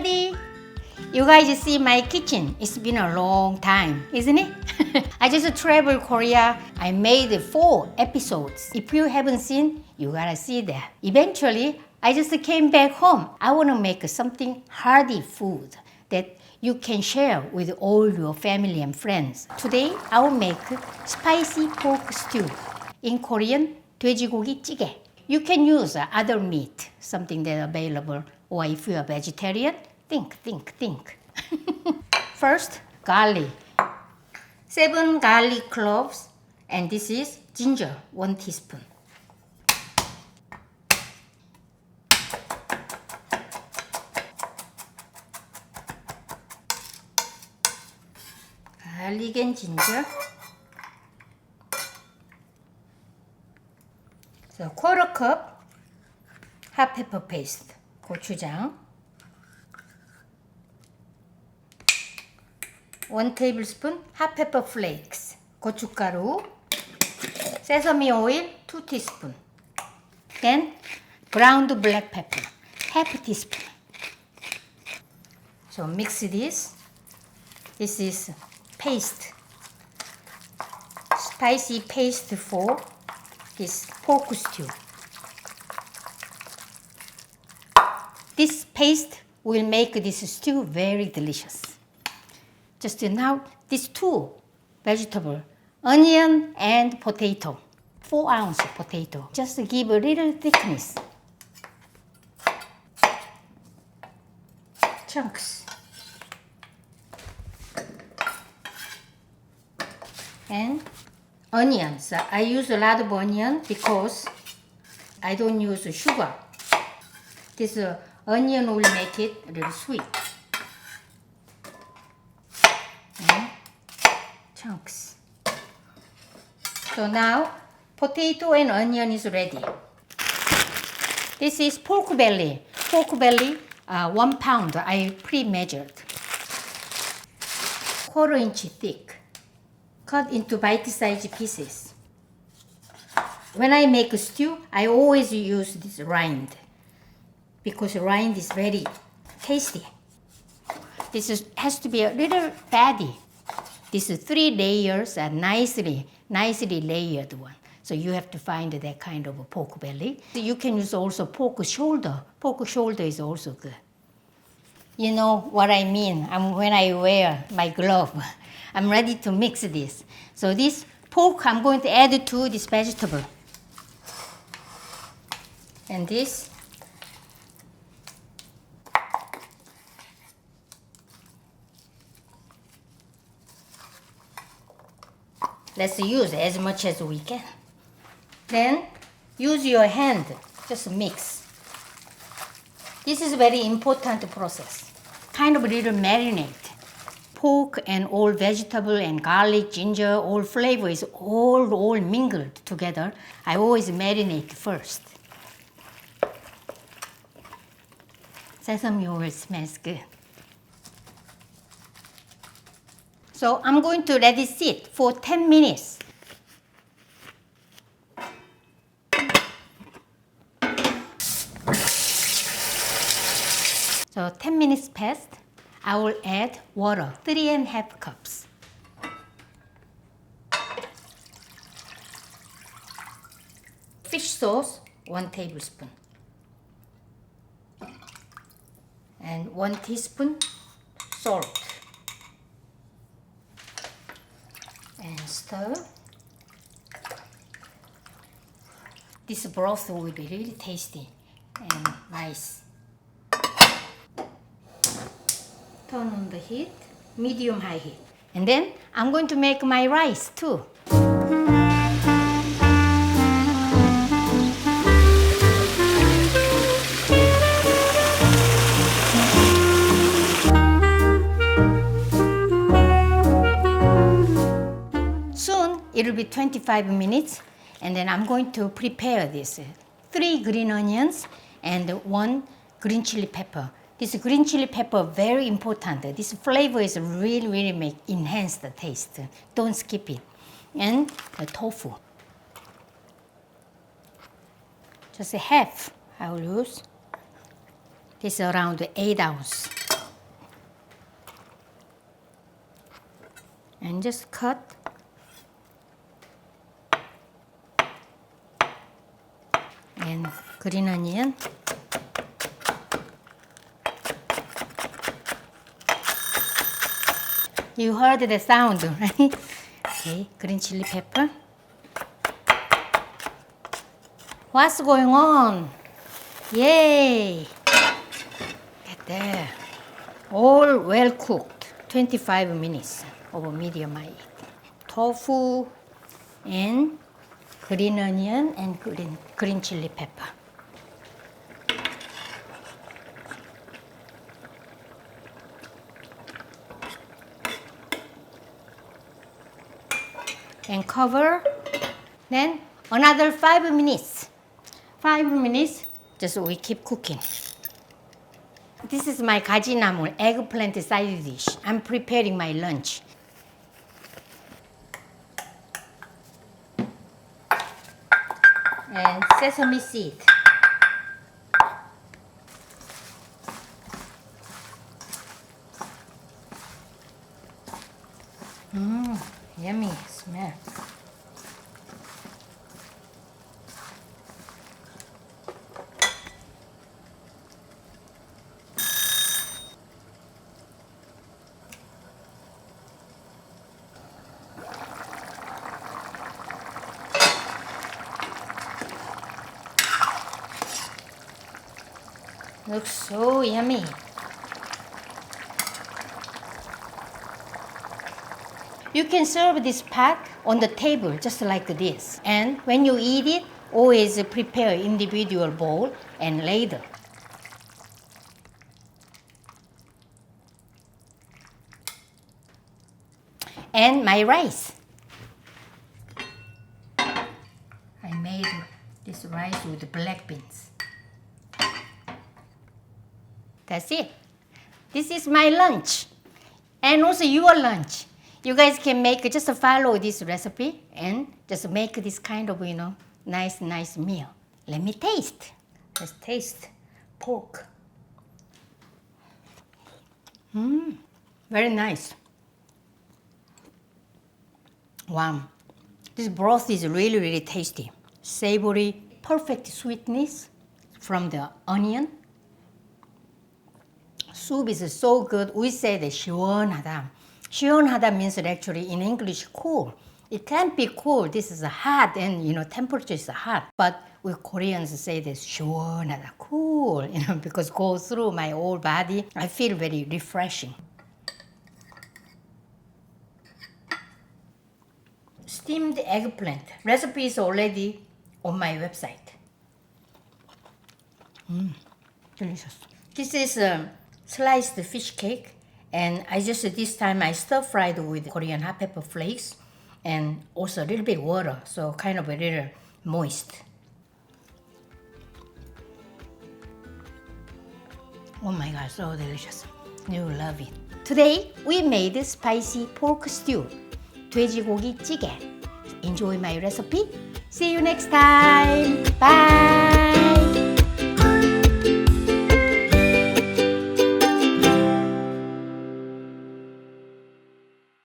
everybody! You guys see my kitchen. It's been a long time, isn't it? I just traveled Korea. I made 4 episodes. If you haven't seen, you gotta see that. Eventually, I just came back home. I wanna make something hearty food that you can share with all your family and friends. Today, I will make spicy pork stew. In Korean, 돼지고기 찌개. You can use other meat, something that's available. Or if you are vegetarian, think. First, garlic. 7 garlic cloves, and this is ginger, 1 teaspoon. Garlic and ginger. So, quarter cup hot pepper paste, 고추장. 1 tablespoon hot pepper flakes, 고춧가루. Sesame oil, 2 teaspoon. Then ground black pepper, half teaspoon. So mix this. This is paste, spicy paste for this pork stew. This paste will make this stew very delicious. Just now, these 2 vegetables, onion and potato, 4-ounce potato, just to give a little thickness. Chunks. And onions. I use a lot of onion because I don't use sugar. This onion will make it a little sweet. And chunks. So now potato and onion is ready. This is pork belly. Pork belly, 1 pound. I pre-measured. 1/4 inch thick. Cut into bite-sized pieces. When I make a stew, I always use this rind because rind is very tasty. This has to be a little fatty. These 3 layers are nicely layered one. So you have to find that kind of a pork belly. You can use also pork shoulder. Pork shoulder is also good. You know what I mean when I wear my glove. I'm ready to mix this. So this pork I'm going to add to this vegetable. And this. Let's use as much as we can. Then use your hand, just mix. This is a very important process. Kind of a little marinade. Pork and all vegetable and garlic, ginger, all flavor is all mingled together. I always marinate first. Sesame oil smells good. So I'm going to let it sit for 10 minutes. So 10 minutes passed. I will add water, 3.5 cups. Fish sauce, 1 tablespoon. And 1 teaspoon salt. And stir. This broth will be really tasty and nice. Turn on the heat, medium-high heat. And then I'm going to make my rice too. Soon it'll be 25 minutes, and then I'm going to prepare this. 3 green onions and 1 green chili pepper. This green chili pepper, very important. This flavor is really enhance the taste. Don't skip it. And the tofu. Just a half I will use. This is around 8 ounces. and just cut. And green onion. You heard the sound, right? Okay, green chili pepper. What's going on? Yay! Get there. All well cooked. 25 minutes over medium high. Tofu and green onion and green chili pepper. And cover. Then another 5 minutes. 5 minutes, just we keep cooking. This is my gajinamul eggplant side dish. I'm preparing my lunch. And sesame seed. Yummy smell. Looks so yummy. You can serve this pot on the table just like this. And when you eat it, always prepare individual bowl and ladle. And my rice. I made this rice with black beans. That's it. This is my lunch. And also your lunch. You guys can make, just follow this recipe and just make this kind of, nice meal. Let me taste. Let's taste pork. Very nice. Wow. This broth is really, really tasty. Savory, perfect sweetness from the onion. Soup is so good. We say that 시원하다. 시원하다 means actually in English cool. It can't be cool. This is hot and temperature is hot. But we Koreans say this 시원하다, cool, because go through my whole body. I feel very refreshing. Steamed eggplant. Recipe is already on my website. Delicious. This is sliced fish cake, and this time I stir fried with Korean hot pepper flakes and also a little bit water, so kind of a little moist. Oh my god, so delicious. You love it. Today we made spicy pork stew, 돼지고기 찌개. Enjoy my recipe. See you next time. Bye.